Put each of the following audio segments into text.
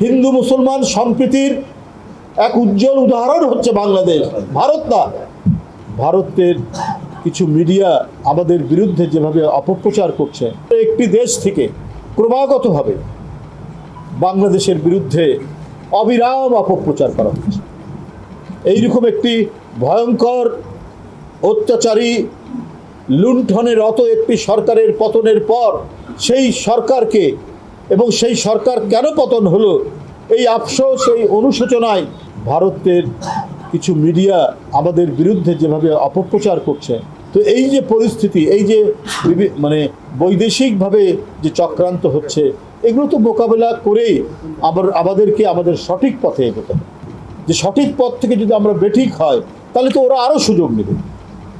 হিন্দু মুসলমান সম্প্রীতির এক উজ্জ্বল উদাহরণ হচ্ছে বাংলাদেশ, ভারত না। ভারতের কিছু মিডিয়া আমাদের বিরুদ্ধে যেভাবে অপপ্রচার করছে, একটি দেশ থেকে ক্রমাগতভাবে বাংলাদেশের বিরুদ্ধে অবিরাম অপপ্রচার করা হচ্ছে। এইরকম একটি ভয়ঙ্কর অত্যাচারী লুণ্ঠনের রত একটি সরকারের পতনের পর সেই সরকারকে এবং সেই সরকার কেন পতন হলো এই আফসোস, এই অনুশোচনায় ভারতের কিছু মিডিয়া আমাদের বিরুদ্ধে যেভাবে অপপ্রচার করছে, তো এই যে পরিস্থিতি, এই যে বৈদেশিকভাবে যে চক্রান্ত হচ্ছে, এগুলো তো মোকাবেলা করেই আমাদেরকে আমাদের সঠিক পথে এগোতে হবে। যে সঠিক পথ থেকে যদি আমরা বেঠিক হয় তাহলে তো ওরা আরও সুযোগ নেবে।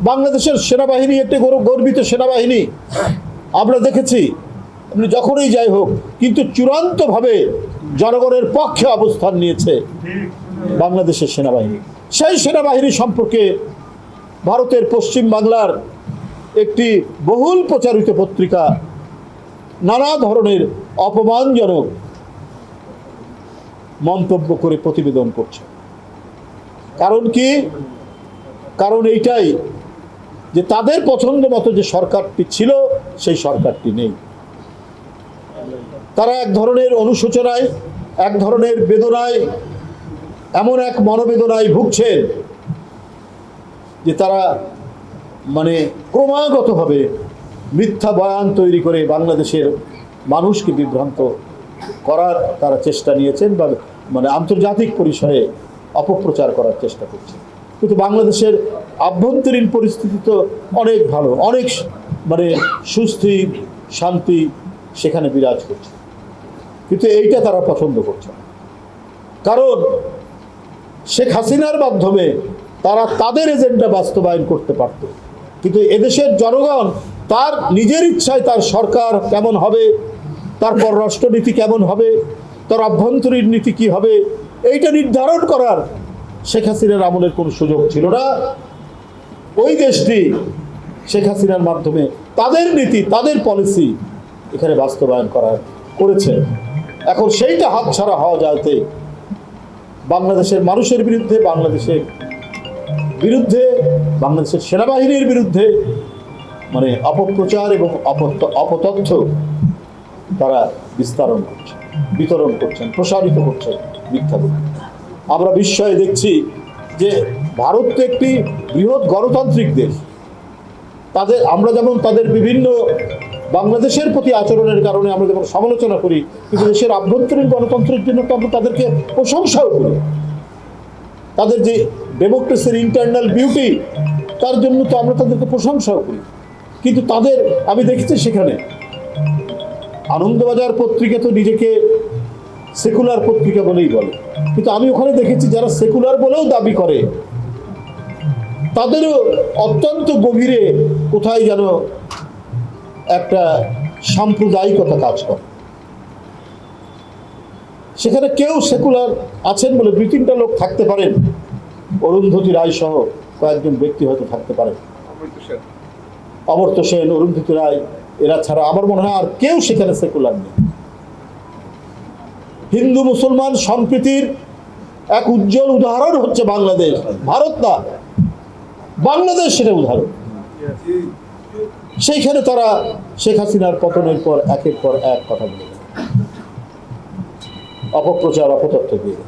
বাংলাদেশের সেনাবাহিনী একটি গর্বিত সেনাবাহিনী, আমরা দেখেছি যখনই যাই হোক, কিন্তু চূড়ান্তভাবে জনগণের পক্ষে অবস্থান নিয়েছে বাংলাদেশের সেনাবাহিনী। সেই সেনাবাহিনী সম্পর্কে ভারতের পশ্চিম বাংলার একটি বহুল প্রচারিত পত্রিকা নানা ধরনের অপমানজনক মন্তব্য করে প্রতিবেদন করছে। কারণ কি? কারণ এইটাই যে তাদের পছন্দ মতো যে সরকারটি ছিল সেই সরকারটি নেই। তারা এক ধরনের অনুশোচনায়, এক ধরনের বেদনায়, এমন এক মনোবেদনায় ভুগছেন যে তারা ক্রমাগতভাবে মিথ্যা বয়ান তৈরি করে বাংলাদেশের মানুষকে বিভ্রান্ত করার তারা চেষ্টা নিয়েছেন, বা আন্তর্জাতিক পরিসরে অপপ্রচার করার চেষ্টা করছেন। কিন্তু বাংলাদেশের আভ্যন্তরীণ পরিস্থিতি তো অনেক ভালো, অনেক সুস্থির শান্তি সেখানে বিরাজ করছে, কিন্তু এইটা তারা পছন্দ করছে না। কারণ শেখ হাসিনার মাধ্যমে তারা তাদের এজেন্ডা বাস্তবায়ন করতে পারত, কিন্তু এদেশের জনগণ তার নিজের ইচ্ছায় তার সরকার কেমন হবে, তার পররাষ্ট্রনীতি কেমন হবে, তার আভ্যন্তরীণ নীতি কী হবে, এইটা নির্ধারণ করার শেখ হাসিনার আমলের কোনো সুযোগ ছিল না। ওই দেশটি শেখ হাসিনার মাধ্যমে তাদের নীতি, তাদের পলিসি এখানে বাস্তবায়ন করেছে। এখন সেইটা হাতছাড়া হওয়া যাতে বাংলাদেশের মানুষের বিরুদ্ধে, বাংলাদেশের সেনাবাহিনীর বিরুদ্ধে অপপ্রচার এবং অপতথ্য তারা বিতরণ করছেন, প্রসারিত করছেন মিথ্যা বলে। আমরা বিস্ময়ে দেখছি যে ভারত তো একটি বৃহৎ গণতান্ত্রিক দেশ, আমরা যেমন তাদের বিভিন্ন বাংলাদেশের প্রতি আচরণের কারণে আমরা যেমন সমালোচনা করি, কিন্তু দেশের আভ্যন্তরীণ গণতন্ত্রের জন্য তো আমরা তাদেরকে প্রশংসাও করি। তাদের যে ডেমোক্রেসির ইন্টারনাল বিউটি, তার জন্য তো আমরা তাদেরকে প্রশংসাও করি। কিন্তু আমি দেখেছি সেখানে আনন্দবাজার পত্রিকা তো নিজেকে সেকুলার পত্রিকা বলেই বলে, কিন্তু আমি ওখানে দেখেছি যারা সেকুলার বলেও দাবি করে তাদেরও অত্যন্ত গভীরে কোথায় যেন একটা সাম্প্রদায়িকতা কাজ করে। সেখানে কেউ সেকুলার আছেন বলে 2-3টা লোক থাকতে পারেন, অরুন্ধতী রায় সহ কয়েকজন ব্যক্তি হয়তো থাকতে পারেন, অমর্ত্য সেন, অরুন্ধতী রায়, এরা ছাড়া আমার মনে হয় আর কেউ সেখানে সেকুলার নেই। হিন্দু মুসলমান সম্প্রীতির এক উজ্জ্বল উদাহরণ হচ্ছে বাংলাদেশ, ভারত না। বাংলাদেশ সেটা উদাহরণ। সেইখানে তারা শেখ হাসিনার পতনের পর একের পর এক কথা বলে, অপপ্রচার, অপতথ্য দিয়ে